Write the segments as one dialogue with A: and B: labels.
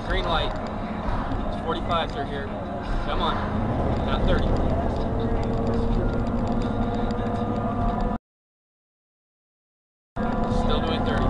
A: Green light. It's 45 through here. Come on. Not 30. Still doing 30.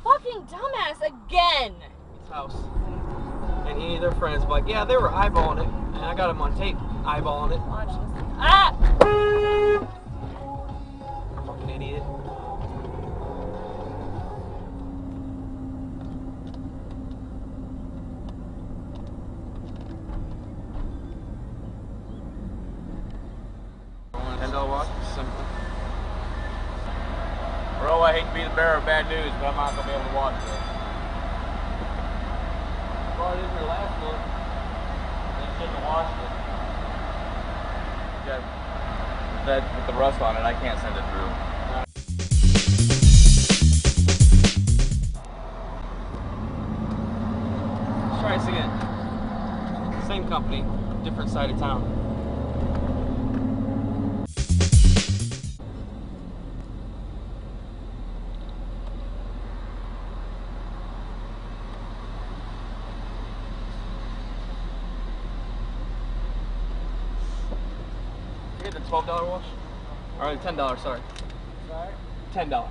B: Fucking dumbass again!
A: His house. And he and their friends, like, yeah, they were eyeballing it. And I got him on tape, eyeballing it.
B: Watch this. Ah!
A: Fucking idiot. $10 watch? Simple.
C: Bro, I hate to be the bearer of bad news, but I'm not going to be able to watch this.
A: Well, it is your last look.
C: They shouldn't have watched it. Yeah, that with the rust on it, I can't send it through.
A: Let's try this again. Same company, different side of town. You get the $12 wash? Or $10, sorry.
C: Sorry?
A: $10.